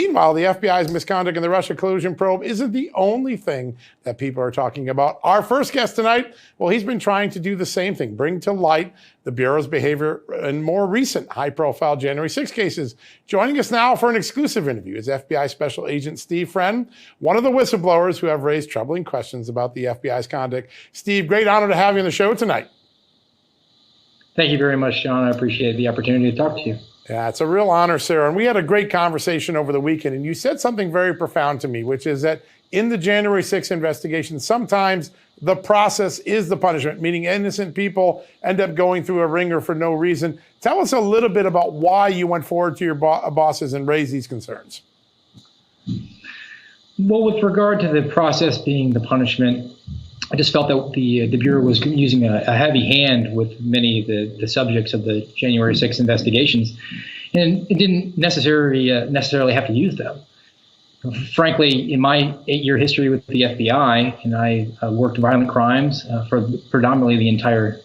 Meanwhile, the FBI's misconduct in the Russia collusion probe isn't the only thing that people are talking about. Our first guest tonight, well, he's been trying to do the same thing, bring to light the Bureau's behavior in more recent high-profile January 6 cases. Joining us now for an exclusive interview is FBI Special Agent Steve Friend, one of the whistleblowers who have raised troubling questions about the FBI's conduct. Steve, great honor to have you on the show tonight. Thank you very much, John. I appreciate the opportunity to talk to you. Yeah, it's a real honor, sir. And we had a great conversation over the weekend, and you said something very profound to me, which is that in the January 6th investigation, sometimes the process is the punishment, meaning innocent people end up going through a ringer for no reason. Tell us a little bit about why you went forward to your bosses and raised these concerns. Well, with regard to the process being the punishment, I just felt that the Bureau was using a heavy hand with many of the subjects of the January 6th investigations, and it didn't necessarily have to use them. Frankly, in my 8-year history with the FBI, and I worked violent crimes for predominantly the entire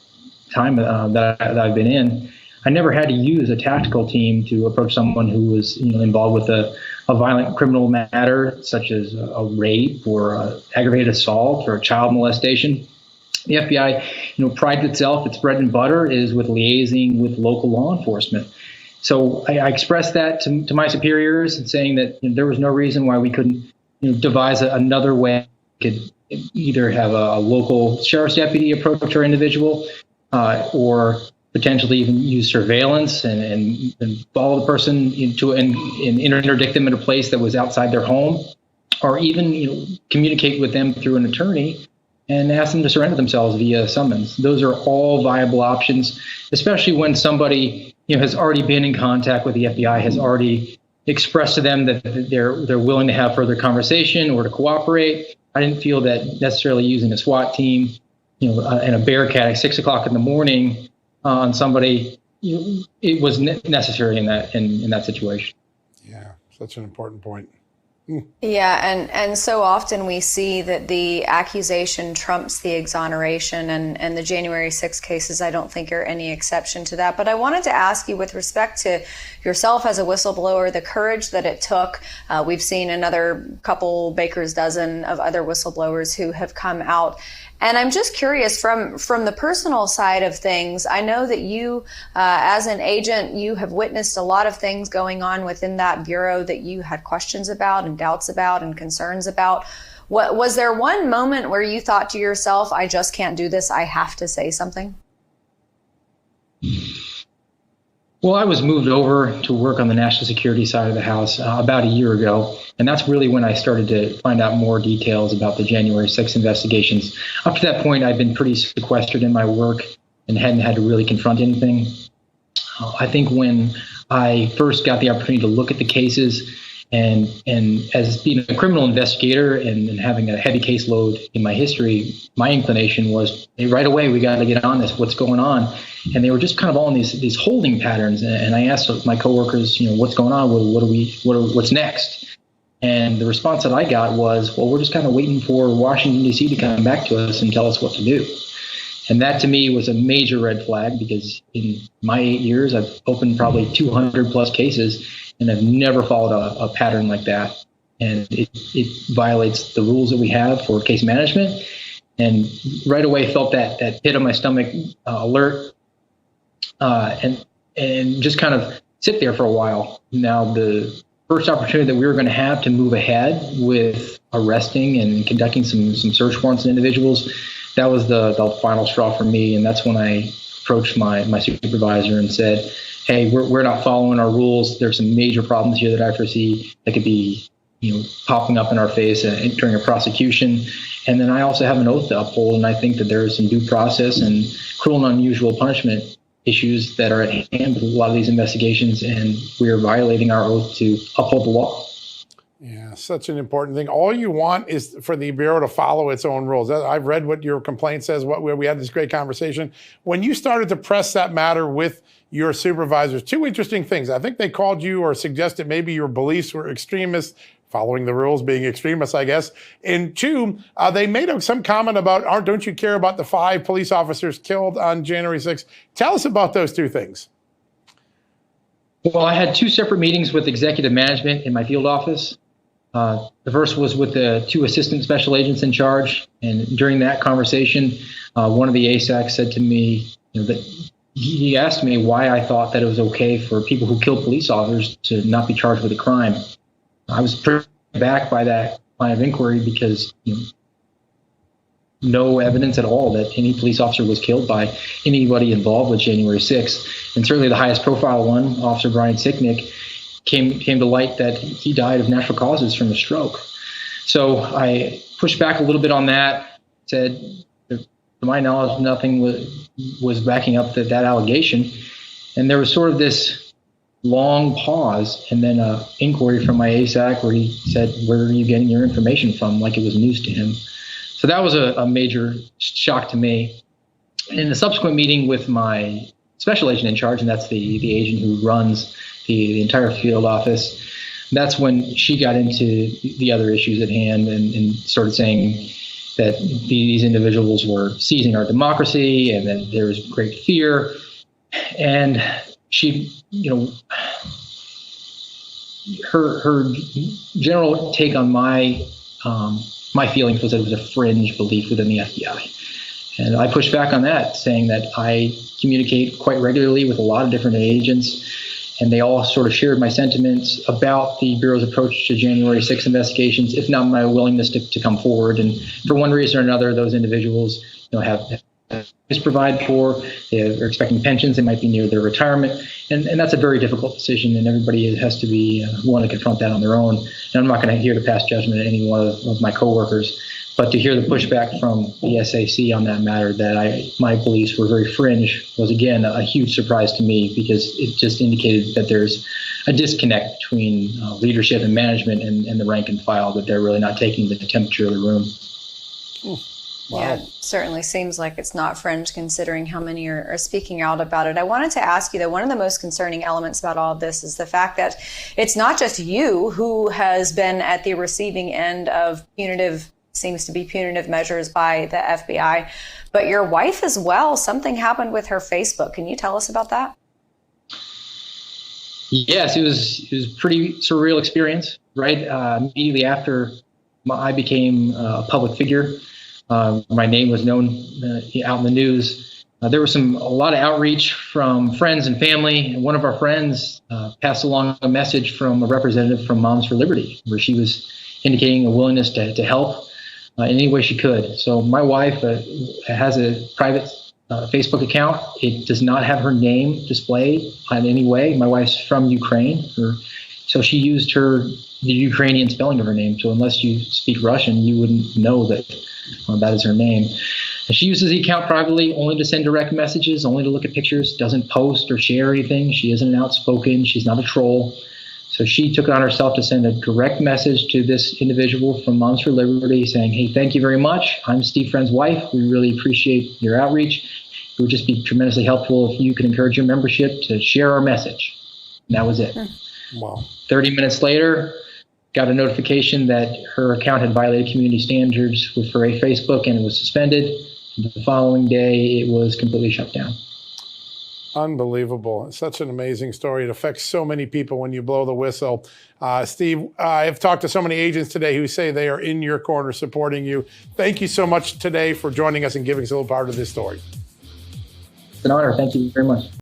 time that I've been in, I never had to use a tactical team to approach someone who was involved with a violent criminal matter, such as a rape or aggravated assault or a child molestation. The FBI, prides itself, its bread and butter is with liaising with local law enforcement. So I expressed that to my superiors and saying that there was no reason why we couldn't devise another way. We could either have a local sheriff's deputy approach our individual or potentially even use surveillance and follow the person into and interdict them in a place that was outside their home, or even communicate with them through an attorney and ask them to surrender themselves via summons. Those are all viable options, especially when somebody has already been in contact with the FBI, has already expressed to them that they're willing to have further conversation or to cooperate. I didn't feel that necessarily using a SWAT team, and a Bearcat at 6 o'clock in the morning on somebody, it was necessary in that situation. Yeah, such an important point. Yeah, and so often we see that the accusation trumps the exoneration, and the January 6 cases, I don't think, are any exception to that. But I wanted to ask you, with respect to yourself as a whistleblower, the courage that it took. We've seen another couple, baker's dozen of other whistleblowers who have come out. And I'm just curious, from the personal side of things, I know that you, as an agent, you have witnessed a lot of things going on within that Bureau that you had questions about and doubts about and concerns about. Was there one moment where you thought to yourself, I just can't do this, I have to say something? Well, I was moved over to work on the national security side of the house about a year ago, and that's really when I started to find out more details about the January 6th investigations. Up to that point, I'd been pretty sequestered in my work and hadn't had to really confront anything. I think when I first got the opportunity to look at the cases, and as being a criminal investigator and having a heavy caseload in my history, my inclination was, hey, right away, we got to get on this. What's going on? And they were just kind of all in these holding patterns. And I asked my coworkers, what's going on? What's next? And the response that I got was, well, we're just kind of waiting for Washington, D.C. to come back to us and tell us what to do. And that to me was a major red flag, because in my 8 years, I've opened probably 200 plus cases, and I've never followed a pattern like that. And it violates the rules that we have for case management. And right away felt that pit on my stomach alert, and just kind of sit there for a while. Now, the first opportunity that we were going to have to move ahead with arresting and conducting some search warrants on individuals, that was the final straw for me. And that's when I approached my supervisor and said, hey, we're not following our rules. There's some major problems here that I foresee that could be, popping up in our face during a prosecution. And then I also have an oath to uphold, and I think that there is some due process and cruel and unusual punishment issues that are at hand with a lot of these investigations, and we are violating our oath to uphold the law. Yeah, such an important thing. All you want is for the Bureau to follow its own rules. I've read what your complaint says, where we had this great conversation. When you started to press that matter with your supervisors, two interesting things. I think they called you or suggested maybe your beliefs were extremist, following the rules being extremists, I guess. And two, they made some comment about, don't you care about the 5 police officers killed on January 6th? Tell us about those two things. Well, I had two separate meetings with executive management in my field office. The first was with the two assistant special agents in charge. And during that conversation, one of the ASACs said to me, that he asked me why I thought that it was okay for people who kill police officers to not be charged with a crime. I was pretty back by that line of inquiry because no evidence at all that any police officer was killed by anybody involved with January 6th. And certainly the highest profile one, Officer Brian Sicknick, came to light that he died of natural causes from a stroke. So I pushed back a little bit on that, said, to my knowledge, nothing was backing up that allegation. And there was sort of this long pause and then an inquiry from my ASAC where he said, where are you getting your information from? Like it was news to him. So that was a major shock to me. In the subsequent meeting with my special agent in charge, and that's the agent who runs the entire field office, that's when she got into the other issues at hand and started saying that these individuals were seizing our democracy and that there was great fear. And she, her general take on my feelings was that it was a fringe belief within the FBI. And I pushed back on that, saying that I communicate quite regularly with a lot of different agents, and they all sort of shared my sentiments about the Bureau's approach to January 6th investigations, if not my willingness to come forward. And for one reason or another, those individuals have is provided for, they're expecting pensions, they might be near their retirement, and that's a very difficult decision, and everybody has to be willing to confront that on their own. And I'm not going to here to pass judgment at any one of my coworkers, but to hear the pushback from the SAC on that matter, that my beliefs were very fringe, was again a huge surprise to me, because it just indicated that there's a disconnect between leadership and management and the rank and file, that they're really not taking the temperature of the room. Wow. Yeah, it certainly seems like it's not fringe considering how many are speaking out about it. I wanted to ask you, though, one of the most concerning elements about all of this is the fact that it's not just you who has been at the receiving end of punitive measures by the FBI, but your wife as well. Something happened with her Facebook. Can you tell us about that? Yes, it was a pretty surreal experience, right? Immediately after I became a public figure, my name was known out in the news. There was a lot of outreach from friends and family. And one of our friends passed along a message from a representative from Moms for Liberty, where she was indicating a willingness to help in any way she could. So my wife has a private Facebook account. It does not have her name displayed in any way. My wife's from Ukraine, so she used the Ukrainian spelling of her name. So unless you speak Russian, you wouldn't know that that is her name. And she uses the account privately, only to send direct messages, only to look at pictures, doesn't post or share anything. She isn't outspoken. She's not a troll. So she took it on herself to send a direct message to this individual from Moms for Liberty saying, hey, thank you very much. I'm Steve Friend's wife. We really appreciate your outreach. It would just be tremendously helpful if you could encourage your membership to share our message. And that was it. Wow. 30 minutes later, got a notification that her account had violated community standards for Facebook, and it was suspended. The following day, it was completely shut down. Unbelievable. It's such an amazing story. It affects so many people when you blow the whistle. Steve, I've talked to so many agents today who say they are in your corner supporting you. Thank you so much today for joining us and giving us a little part of this story. It's an honor. Thank you very much.